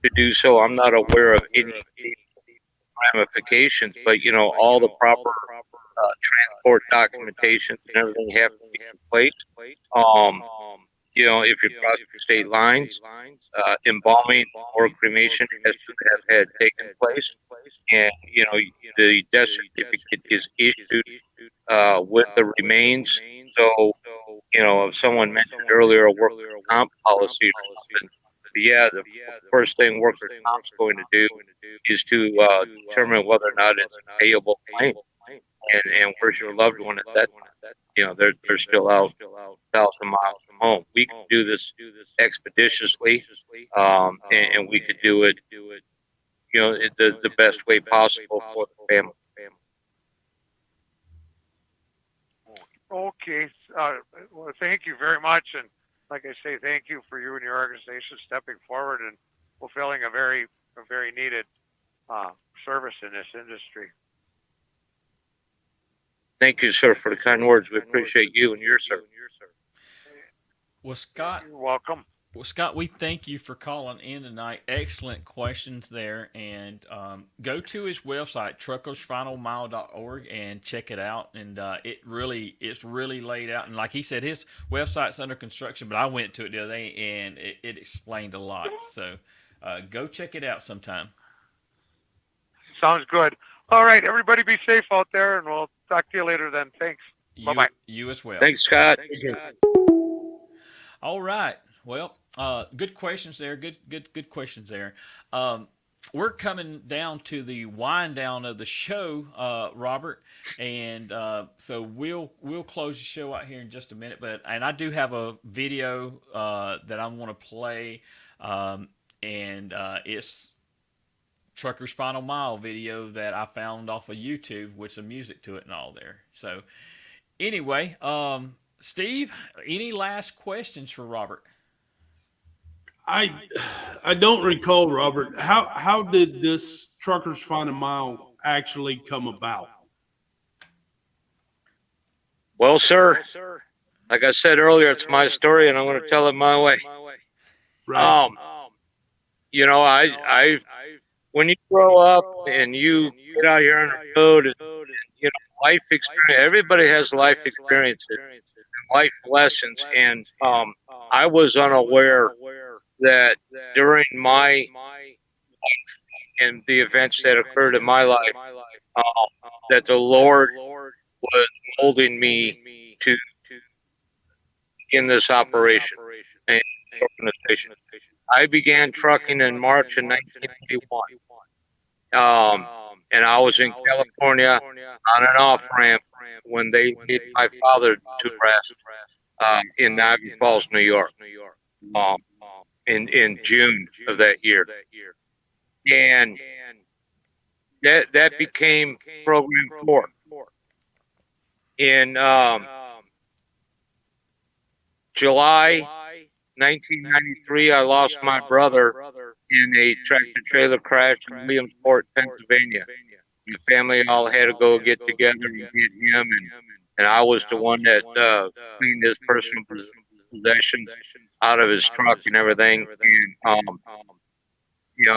to do so, I'm not aware of any ramifications. But all the proper transport documentations and everything have to be in place. if you're crossing state lines, embalming or cremation has to have had taken place, and the death certificate is issued with the remains. So, if someone mentioned earlier a workers' comp policy or something, yeah, the first thing workers' comp's going to do is to determine whether or not it's a payable claim, and where's your loved one at that time. They're still out 1,000 miles from home. We can do this expeditiously, and we could do it, the best way possible for the family. Okay. Well, thank you very much. And like I say, thank you for you and your organization stepping forward and fulfilling a very needed service in this industry. Thank you, sir, for the kind words. We appreciate you and your service. Well, Scott. You're welcome. Well, Scott, we thank you for calling in tonight. Excellent questions there. And go to his website, truckersfinalmile.org, and check it out. And it's really laid out. And like he said, his website's under construction, but I went to it the other day, and it explained a lot. So go check it out sometime. Sounds good. All right, everybody be safe out there, and we'll talk to you later then. Thanks. Bye-bye. You as well. Thanks, Scott. All right. Well, good questions there. Good questions there. We're coming down to the wind down of the show, Robert, and so we'll close the show out here in just a minute. And I do have a video that I want to play, and it's Trucker's Final Mile video that I found off of YouTube with some music to it and all there. So anyway, Steve, any last questions for Robert? I don't recall, Robert. How did this Truckers Final Mile actually come about? Well, sir, like I said earlier, it's my story, and I'm going to tell it my way. Right. I when you grow up and you get out here on the road, and life experience. Everybody has life experiences, life lessons, and I was unaware that during my life and the events that occurred in my life, that the Lord was molding me to in this operation and organization. I began trucking in March of 1981. And I was in California on an off ramp when they laid my father to rest in Niagara Falls, New York, in June of that year. And that became Program 4. In July 1993, I lost my brother in a tractor trailer crash in Williamsport, Pennsylvania. The family all had to go get together and get him, and I was the one that cleaned his personal possessions out of his truck and everything. And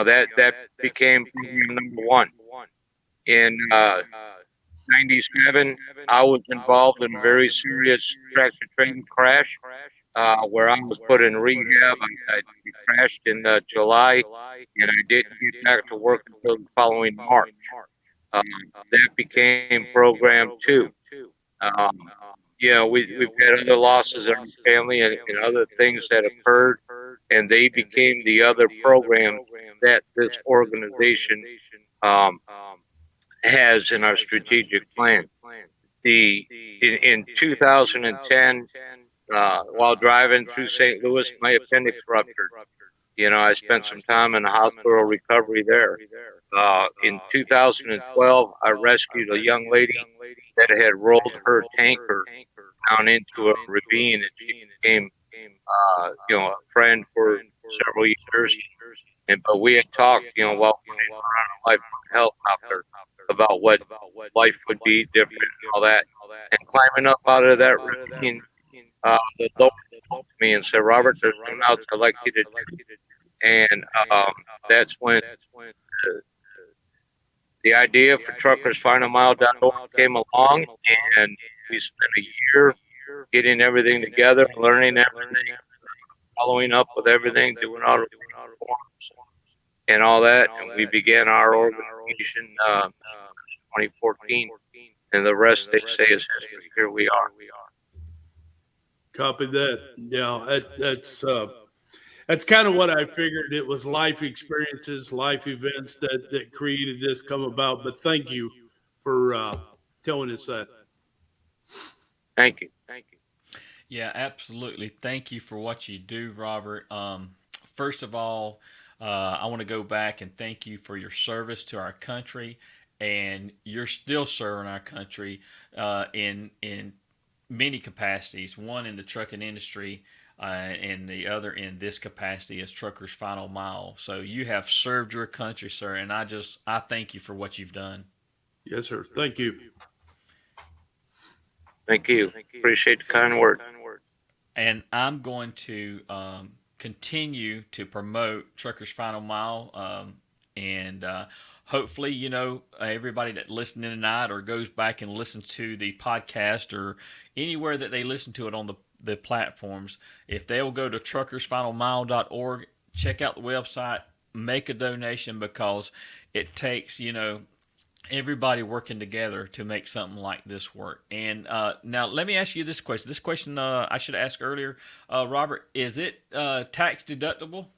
that became program number 1. In '97, I was involved in a very serious tractor trailer crash. Where I was put in rehab. I crashed in July, and I didn't get back to work until the following March. That became Program 2. We've had other losses in our family and other things that occurred, and they became the other program that this organization has in our strategic plan. In 2010, while driving through St. Louis, my appendix ruptured. I spent some time in the hospital recovery there. In 2012, I rescued a young lady that had rolled her tanker down into a ravine, and she became, a friend for several years. But we had talked, while we were on a life helicopter about what life would be different and all that. And climbing up out of that ravine, the Lord spoke to me and said, "Robert, there's something else I'd like you to do." And that's when the idea for TruckersFinalMile.org came along, and we spent a year getting everything together, learning everything, following up with everything, doing our forms and all that. And we began our organization 2014, and the rest, they say, is history. Here we are. Copy that. Yeah, that's kind of what I figured. It was life experiences, life events that created this come about. But thank you for telling us that. Thank you. Yeah, absolutely. Thank you for what you do, Robert. First of all, I want to go back and thank you for your service to our country, and you're still serving our country in many capacities. One in the trucking industry, and the other in this capacity as Truckers Final Mile. So you have served your country, sir, and I thank you for what you've done. Yes, sir. Thank you. Thank you. Appreciate the kind word. And I'm going to continue to promote Truckers Final Mile, and hopefully, everybody that listened in tonight or goes back and listens to the podcast or anywhere that they listen to it on the platforms, if they'll go to truckersfinalmile.org, check out the website, make a donation, because it takes, everybody working together to make something like this work. And now let me ask you this question. This question I should ask earlier. Robert, is it tax deductible?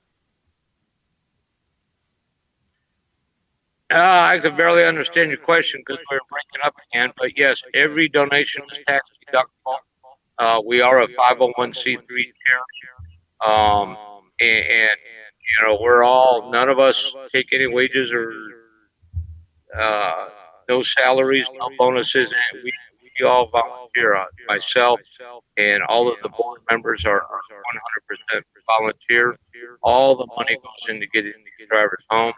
I could barely understand your question because we were breaking up again. But yes, every donation is tax deductible. We are a 501c3 charity. And we're all, none of us take any wages or no salaries, no bonuses, and we all volunteer. Myself and all of the board members are 100% volunteer. All the money goes into getting the drivers home.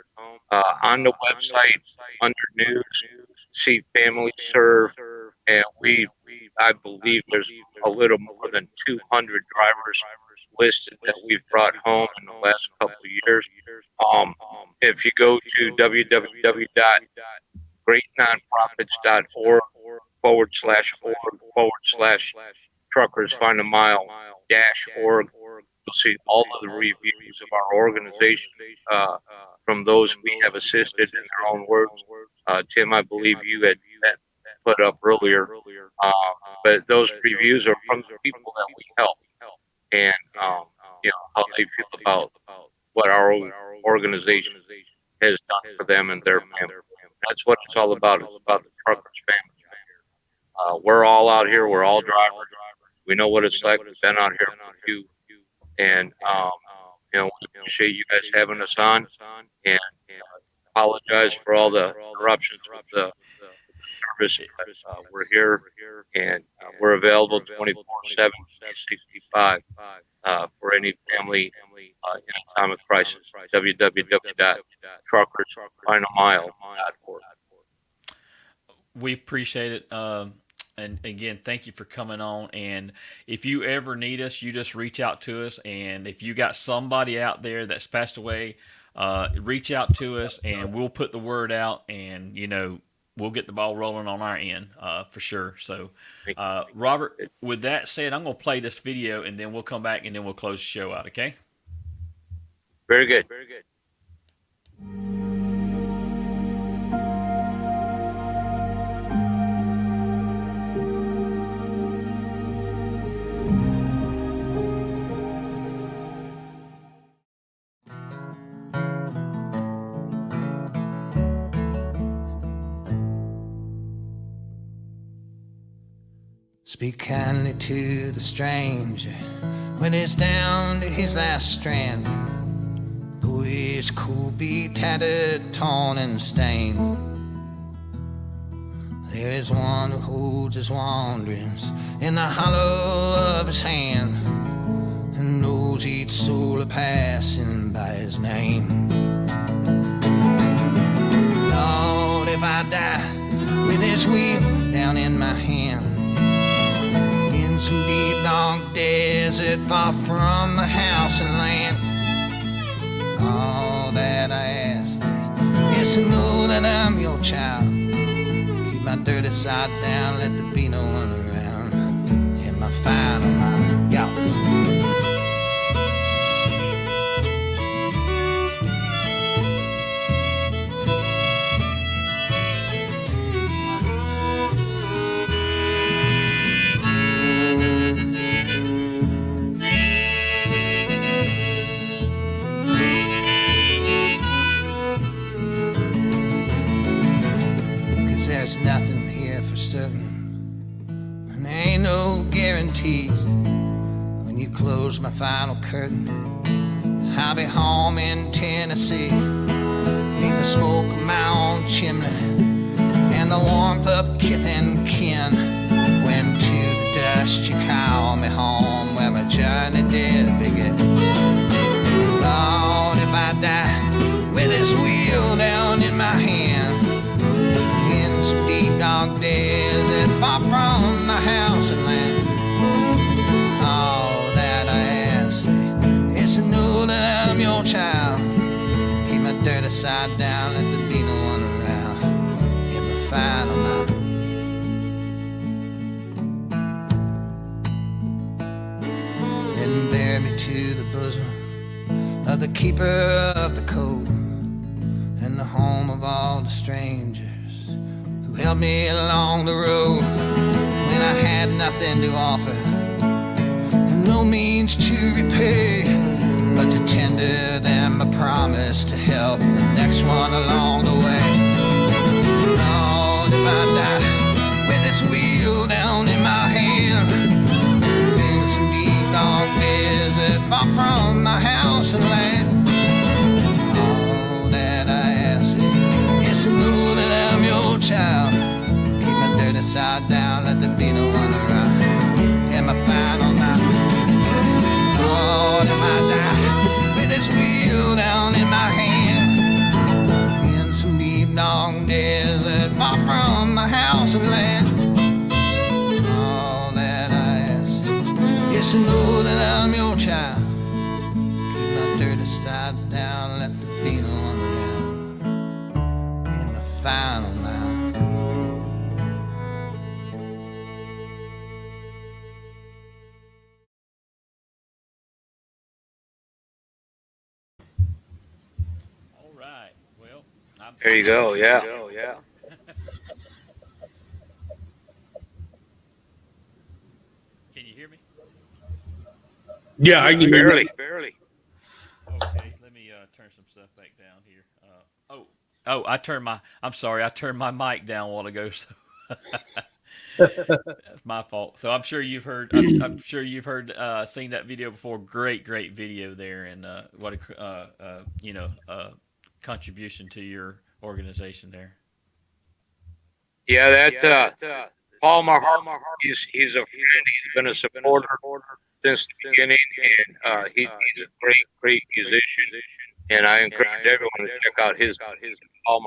On the website, under news, see Family Serve, and I believe there's a little more than 200 drivers listed that we've brought home in the last couple of years. If you go to www.greatnonprofits.org/truckers find a mile -org, you'll see all of the reviews of our organization from those we have assisted in their own words. Tim, I believe you had put up earlier, but those reviews are from the people that we help, and how they feel about what our organization has done for them and their family. That's what it's all about. It's about the truckers' family. We're all out here. We're all drivers. We know what it's like. We've been out here for you, and we appreciate you guys having us on, and apologize for all the interruptions with the service. We're here, and we're available 24/7, 365 for any family in a time of crisis. www.truckersfinalmile.org. We appreciate it. And again, thank you for coming on. And if you ever need us, you just reach out to us. And if you got somebody out there that's passed away, reach out to us, and we'll put the word out, and we'll get the ball rolling on our end for sure. So, Robert, with that said, I'm going to play this video, and then we'll come back, and then we'll close the show out. Okay? Very good. Speak kindly to the stranger when it's down to his last strand. Though his coat be tattered, torn, and stained, there is one who holds his wanderings in the hollow of his hand, and knows each soul a passing by his name. Lord, if I die with this wheel down in my hand, some deep dark desert far from the house and land, all that I ask thee is to know that I'm your child. Keep my dirty side down, let there be no one around. And my final mile, yeah. there's nothing here for certain, and there ain't no guarantees. When you close my final curtain, I'll be home in Tennessee, beneath the smoke of my own chimney and the warmth of kith and kin. When to the dust you call me home, where my journey did begin. Lord, if I die with this wheel down in my hand, in some deep dark desert far from my house and land, all that I ask is to know that I'm your child. Keep my dirty side down, let there be no one around in the final mile. Then bear me to the bosom of the keeper of the code, and the home of all the strangers who helped me along the road when I had nothing to offer and no means to repay, but to tender them a promise to help the next one along the way. Lord, if I die with this wheel down in my hand, in some deep dark desert far from my house and land, all that I ask is to know that I'm your child. Keep my dirty side down, let there be no one around in my final night. Lord, if I die with this wheel down in my hand, in some deep dark desert far from my house and land, all that I ask is to know that I'm your child. Keep my dirty side down, let there be no one around in the final mile. All right. Well, There you go. Yeah. Can you hear me? Yeah, I can hear you. Barely. Okay, let me turn some stuff back down here. I turned my mic down a while ago, so that's my fault. So I'm sure you've heard, seen that video before. Great video there, and what a contribution to your organization there. Yeah, that Paul Mahar, he's a friend. He's been a supporter since the beginning, and he's a great musician. And I encourage everyone to check out his Paul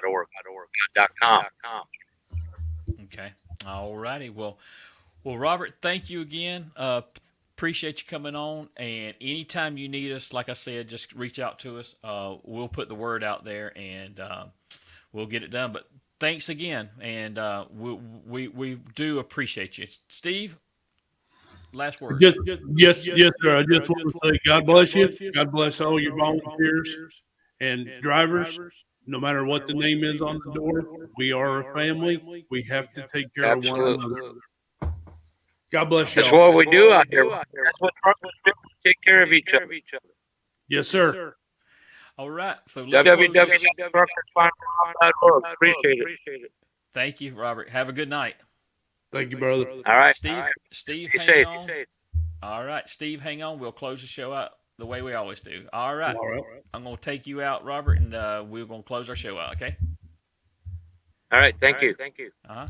Mahar.org.com. Okay. All righty. Well, Robert, thank you again. Appreciate you coming on. And anytime you need us, like I said, just reach out to us. We'll put the word out there, and we'll get it done. But thanks again, and we do appreciate you. Steve, last word. Yes, sir. I just want to say God bless you. God bless all your volunteers and drivers. No matter what the name is on the door, we are a family. We have to take care of one another. God bless you. That's what we do out here. That's what truckers do. Take care of each other. Yes, sir. All right. So let's close this. www.truckersfinderline.org. Appreciate it. Thank you, Robert. Have a good night. Thank you, brother. All right. Steve, Be hang safe. on. All right, Steve, hang on. We'll close the show out the way we always do. All right. I'm going to take you out, Robert, and we're going to close our show out, okay? All right. Thank you. Uh-huh.